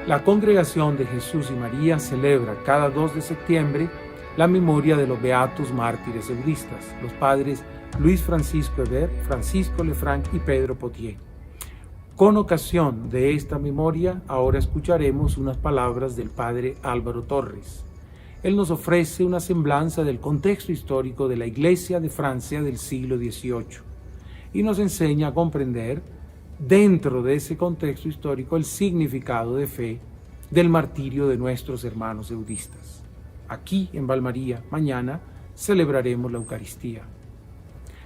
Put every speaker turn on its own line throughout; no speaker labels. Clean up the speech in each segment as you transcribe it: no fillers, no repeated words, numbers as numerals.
La Congregación de Jesús y María celebra cada 2 de septiembre la memoria de los beatos mártires eudistas, los padres Luis Francisco Hebert, Francisco Lefranc y Pedro Potier. Con ocasión de esta memoria, ahora escucharemos unas palabras del padre Álvaro Torres. Él nos ofrece una semblanza del contexto histórico de la Iglesia de Francia del siglo XVIII y nos enseña a comprender, dentro de ese contexto histórico, el significado de fe del martirio de nuestros hermanos eudistas. Aquí en Valmaría, mañana, celebraremos la Eucaristía.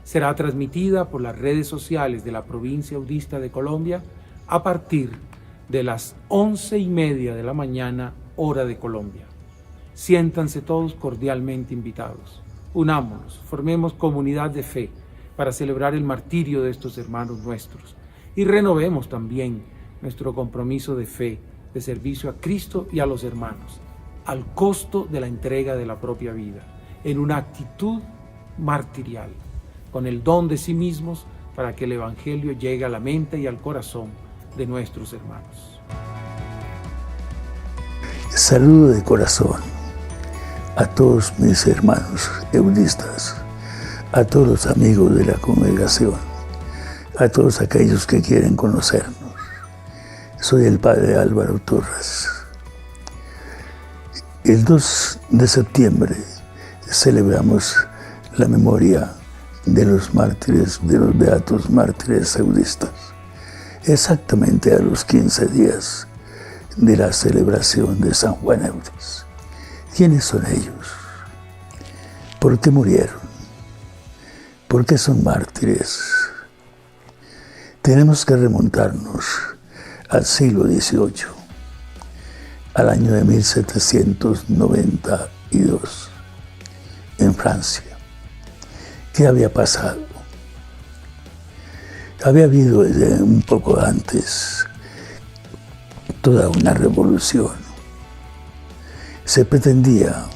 Será transmitida por las redes sociales de la provincia eudista de Colombia a partir de las 11:30 de la mañana, hora de Colombia. Siéntanse todos cordialmente invitados. Unámonos, formemos comunidad de fe para celebrar el martirio de estos hermanos nuestros y renovemos también nuestro compromiso de fe, de servicio a Cristo y a los hermanos, al costo de la entrega de la propia vida, en una actitud martirial, con el don de sí mismos para que el Evangelio llegue a la mente y al corazón de nuestros hermanos.
Saludo de corazón a todos mis hermanos eudistas, a todos los amigos de la congregación, a todos aquellos que quieren conocernos. Soy el padre Álvaro Torres. El 2 de septiembre celebramos la memoria de los mártires, de los beatos mártires eudistas, exactamente a los 15 días de la celebración de San Juan Eudes. ¿Quiénes son ellos? ¿Por qué murieron? ¿Por qué son mártires? Tenemos que remontarnos al siglo XVIII, al año de 1792, en Francia. ¿Qué había pasado? Había habido desde un poco antes toda una revolución. Se pretendía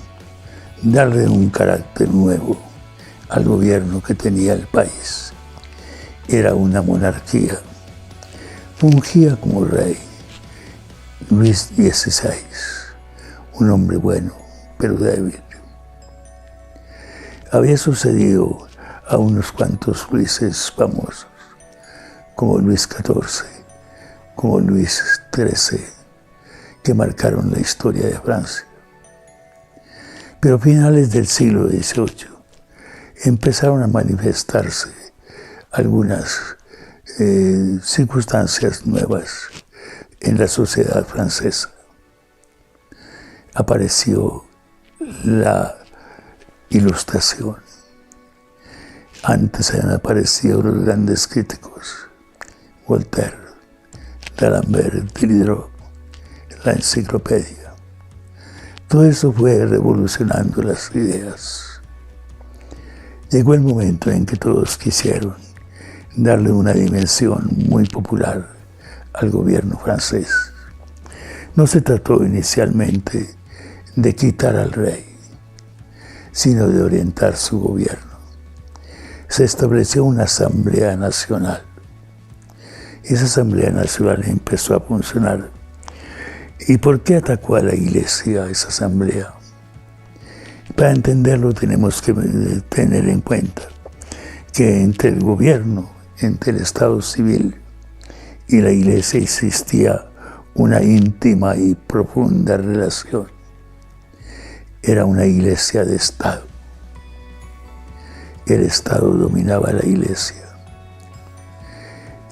darle un carácter nuevo al gobierno que tenía el país. Era una monarquía. Fungía como rey Luis XVI, un hombre bueno, pero débil. Había sucedido a unos cuantos Luises famosos, como Luis XIV, como Luis XIII, que marcaron la historia de Francia. Pero a finales del siglo XVIII empezaron a manifestarse algunas circunstancias nuevas en la sociedad francesa. Apareció la Ilustración. Antes habían aparecido los grandes críticos, Voltaire, D'Alembert, Diderot, la enciclopedia. Todo eso fue revolucionando las ideas. Llegó el momento en que todos quisieron darle una dimensión muy popular al gobierno francés. No se trató inicialmente de quitar al rey, sino de orientar su gobierno. Se estableció una Asamblea Nacional. Esa Asamblea Nacional empezó a funcionar. ¿Y por qué atacó a la Iglesia esa Asamblea? Para entenderlo tenemos que tener en cuenta que entre el gobierno, entre el Estado civil y la Iglesia existía una íntima y profunda relación. Era una iglesia de Estado. El Estado dominaba la Iglesia.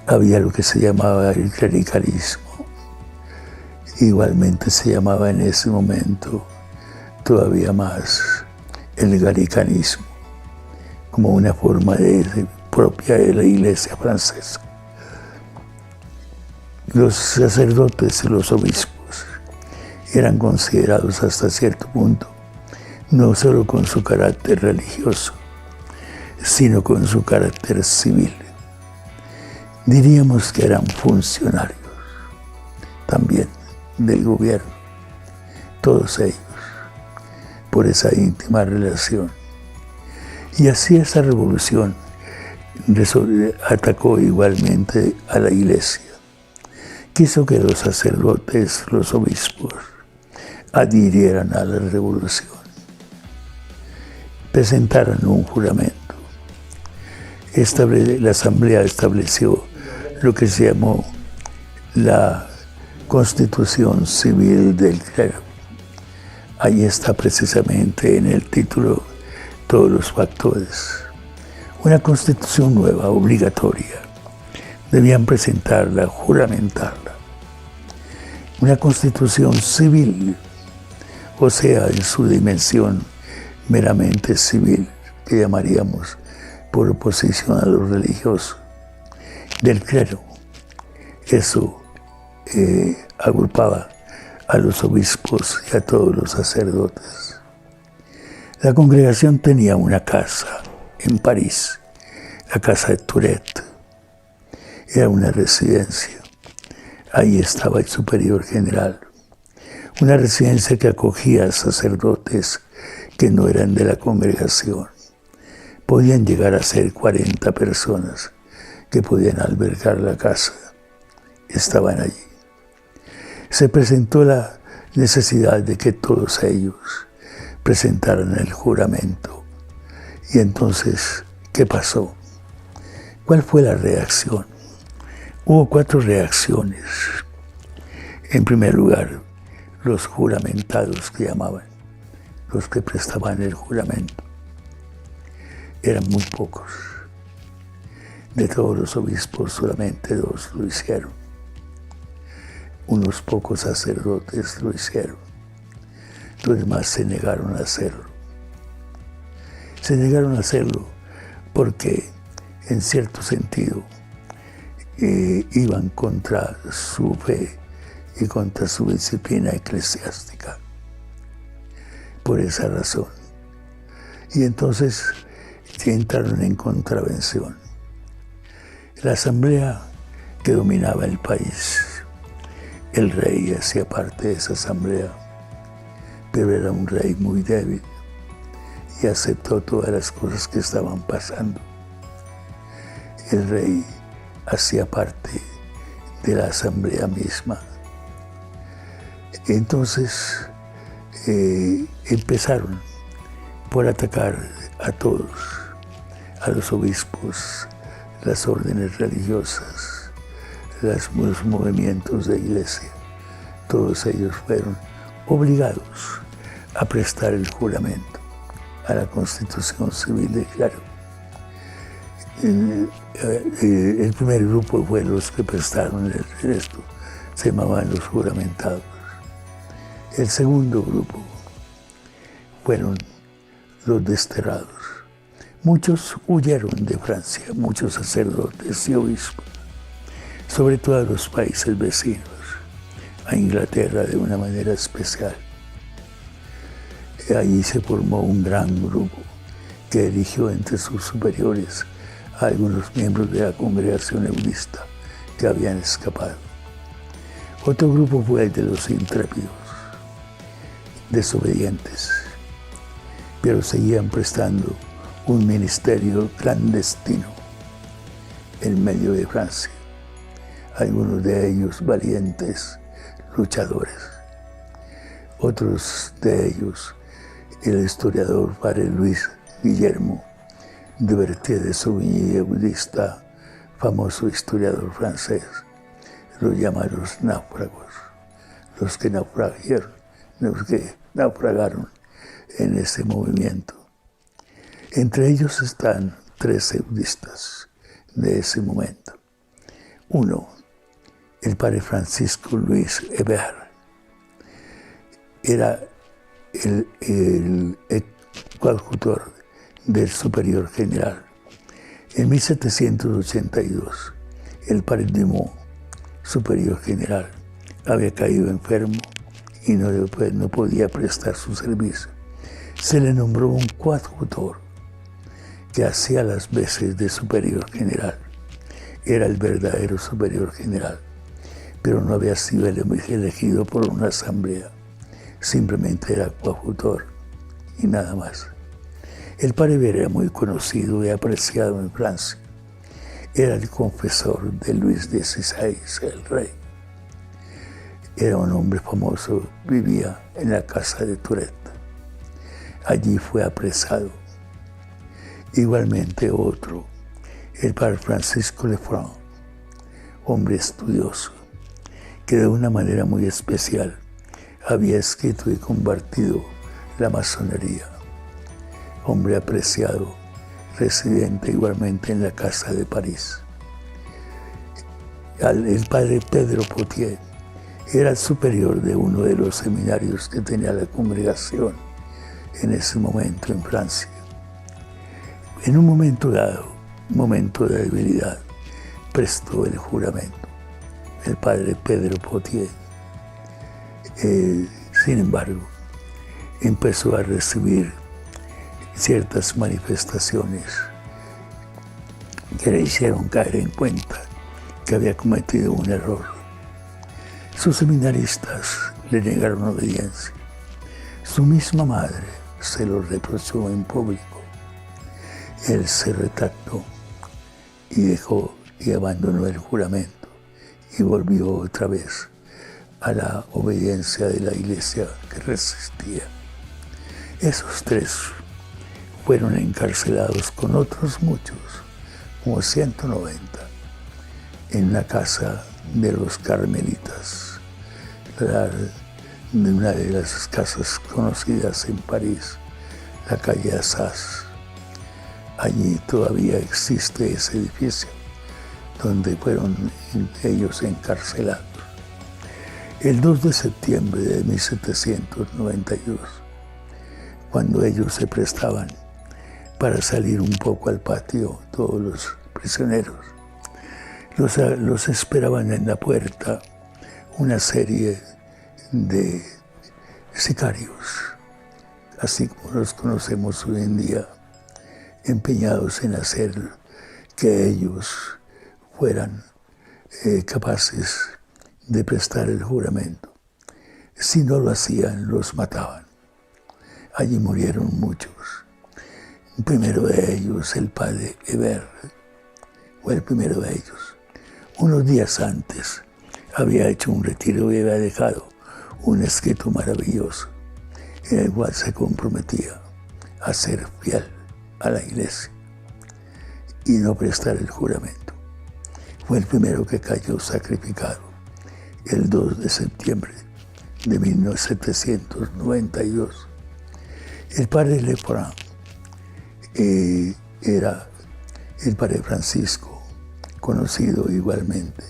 Había lo que se llamaba el clericalismo. Igualmente se llamaba en ese momento todavía más el gallicanismo, como una forma propia de la Iglesia francesa. Los sacerdotes y los obispos eran considerados hasta cierto punto no solo con su carácter religioso, sino con su carácter civil. Diríamos que eran funcionarios también del gobierno, todos ellos, por esa íntima relación. Y así esa revolución atacó igualmente a la Iglesia, quiso que los sacerdotes, los obispos, adhirieran a la revolución, presentaran un juramento. La asamblea estableció lo que se llamó la Constitución Civil del Clero. Ahí está precisamente en el título todos los factores. Una constitución nueva, obligatoria. Debían presentarla, juramentarla. Una constitución civil, o sea, en su dimensión meramente civil, que llamaríamos por oposición a lo religioso, del clero. Eso agrupaba a los obispos y a todos los sacerdotes. La congregación tenía una casa en París, la casa de Tourette. Era una residencia. Ahí estaba el superior general. Una residencia que acogía a sacerdotes que no eran de la congregación. Podían llegar a ser 40 personas que podían albergar la casa. Estaban allí. Se presentó la necesidad de que todos ellos presentaran el juramento. Y entonces, ¿qué pasó? ¿Cuál fue la reacción? Hubo 4 reacciones. En primer lugar, los juramentados que llamaban, los que prestaban el juramento. Eran muy pocos. De todos los obispos, solamente 2 lo hicieron. Unos pocos sacerdotes lo hicieron. Los demás se negaron a hacerlo. Se negaron a hacerlo porque, en cierto sentido, iban contra su fe y contra su disciplina eclesiástica. Por esa razón. Y entonces entraron en contravención. La asamblea que dominaba el país, el rey hacía parte de esa asamblea, pero era un rey muy débil y aceptó todas las cosas que estaban pasando. El rey hacía parte de la asamblea misma. Entonces empezaron por atacar a todos, a los obispos, las órdenes religiosas, los movimientos de iglesia. Todos ellos fueron obligados a prestar el juramento a la Constitución Civil de Claro. El primer grupo fue los que prestaron esto, se llamaban los juramentados. El segundo grupo fueron los desterrados. Muchos huyeron de Francia, muchos sacerdotes y obispos, sobre todo a los países vecinos, a Inglaterra de una manera especial. Allí se formó un gran grupo que eligió entre sus superiores a algunos miembros de la congregación eudista que habían escapado. Otro grupo fue el de los intrépidos, desobedientes, pero seguían prestando un ministerio clandestino en medio de Francia. Algunos de ellos valientes luchadores. Otros de ellos, el historiador padre Luis Guillermo de Berthier de Sauvigny, eudista, famoso historiador francés, los llama los náufragos, los que naufragaron en ese movimiento. Entre ellos están 3 eudistas de ese momento. Uno, el padre Francisco Luis Hebert, era el coadjutor del superior general. En 1782, el padre Dumont, superior general, había caído enfermo y no podía prestar su servicio. Se le nombró un coadjutor que hacía las veces de superior general. Era el verdadero superior general, pero no había sido elegido por una asamblea. Simplemente era coadjutor y nada más. El padre Hebert era muy conocido y apreciado en Francia. Era el confesor de Luis XVI, el rey. Era un hombre famoso, vivía en la casa de Tourette. Allí fue apresado. Igualmente otro, el padre Francisco Lefranc, hombre estudioso, que de una manera muy especial había escrito y compartido la masonería. Hombre apreciado, residente igualmente en la casa de París. El padre Pedro Potier era el superior de uno de los seminarios que tenía la congregación en ese momento en Francia. En un momento dado, un momento de debilidad, prestó el juramento. El padre Pedro Potier, sin embargo, empezó a recibir ciertas manifestaciones que le hicieron caer en cuenta que había cometido un error. Sus seminaristas le negaron obediencia. Su misma madre se lo reprochó en público. Él se retractó y dejó y abandonó el juramento y volvió otra vez a la obediencia de la iglesia que resistía. Esos tres fueron encarcelados con otros muchos, como 190, en una casa de los carmelitas, de una de las casas conocidas en París, la calle Assas. Allí todavía existe ese edificio donde fueron ellos encarcelados. El 2 de septiembre de 1792, cuando ellos se prestaban para salir un poco al patio, todos los prisioneros, los esperaban en la puerta una serie de sicarios, así como los conocemos hoy en día, empeñados en hacer que ellos fueran capaces de prestar el juramento. Si no lo hacían, los mataban. Allí murieron muchos. El primero de ellos, el padre Hébert, fue el primero de ellos. Unos días antes había hecho un retiro y había dejado un escrito maravilloso en el cual se comprometía a ser fiel a la iglesia y no prestar el juramento. Fue el primero que cayó sacrificado el 2 de septiembre de 1792. El padre Lefranc era el padre Francisco, conocido igualmente.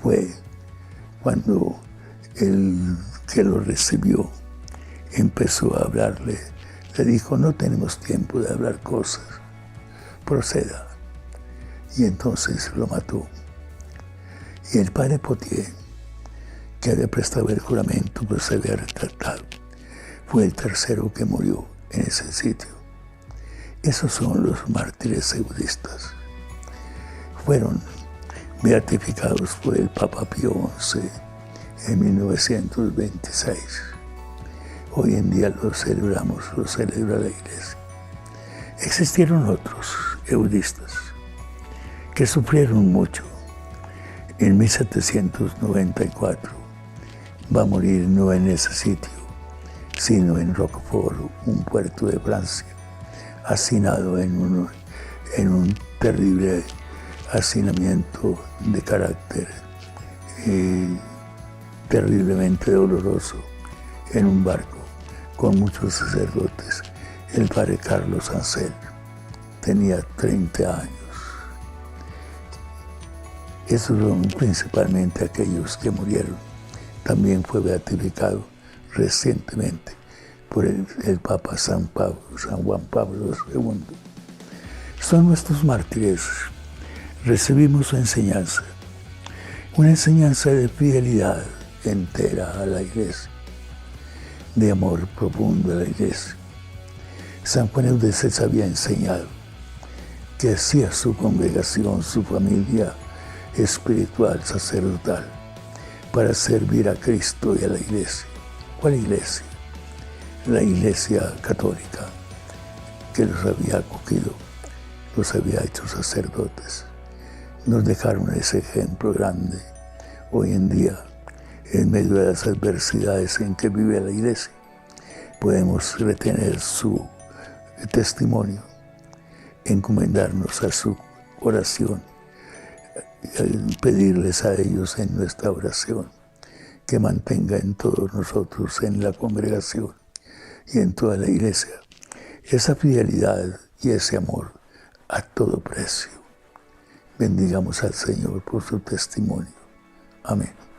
Fue cuando el que lo recibió empezó a hablarle, le dijo: no tenemos tiempo de hablar cosas, proceda. Y entonces lo mató. Y el padre Potier, que había prestado el juramento, pues se había retratado, fue el tercero que murió en ese sitio. Esos son los mártires eudistas. Fueron beatificados por el Papa Pío XI en 1926. Hoy en día lo celebramos, lo celebra la iglesia. Existieron otros eudistas que sufrieron mucho. En 1794 va a morir no en ese sitio, sino en Roquefort, un puerto de Francia, hacinado en un terrible hacinamiento de carácter terriblemente doloroso, en un barco con muchos sacerdotes. El padre Carlos Ansel tenía 30 años. Esos son principalmente aquellos que murieron. También fue beatificado recientemente por el Papa San Juan Pablo II. Son nuestros mártires. Recibimos su enseñanza, una enseñanza de fidelidad entera a la iglesia, de amor profundo a la iglesia. San Juan Eudéces había enseñado que hacía su congregación, su familia espiritual, sacerdotal, para servir a Cristo y a la iglesia. ¿Cuál iglesia? La iglesia católica, que los había acogido, los había hecho sacerdotes. Nos dejaron ese ejemplo grande. Hoy en día en medio de las adversidades en que vive la Iglesia, podemos retener su testimonio, encomendarnos a su oración, y pedirles a ellos en nuestra oración que mantenga en todos nosotros, en la congregación y en toda la Iglesia, esa fidelidad y ese amor a todo precio. Bendigamos al Señor por su testimonio. Amén.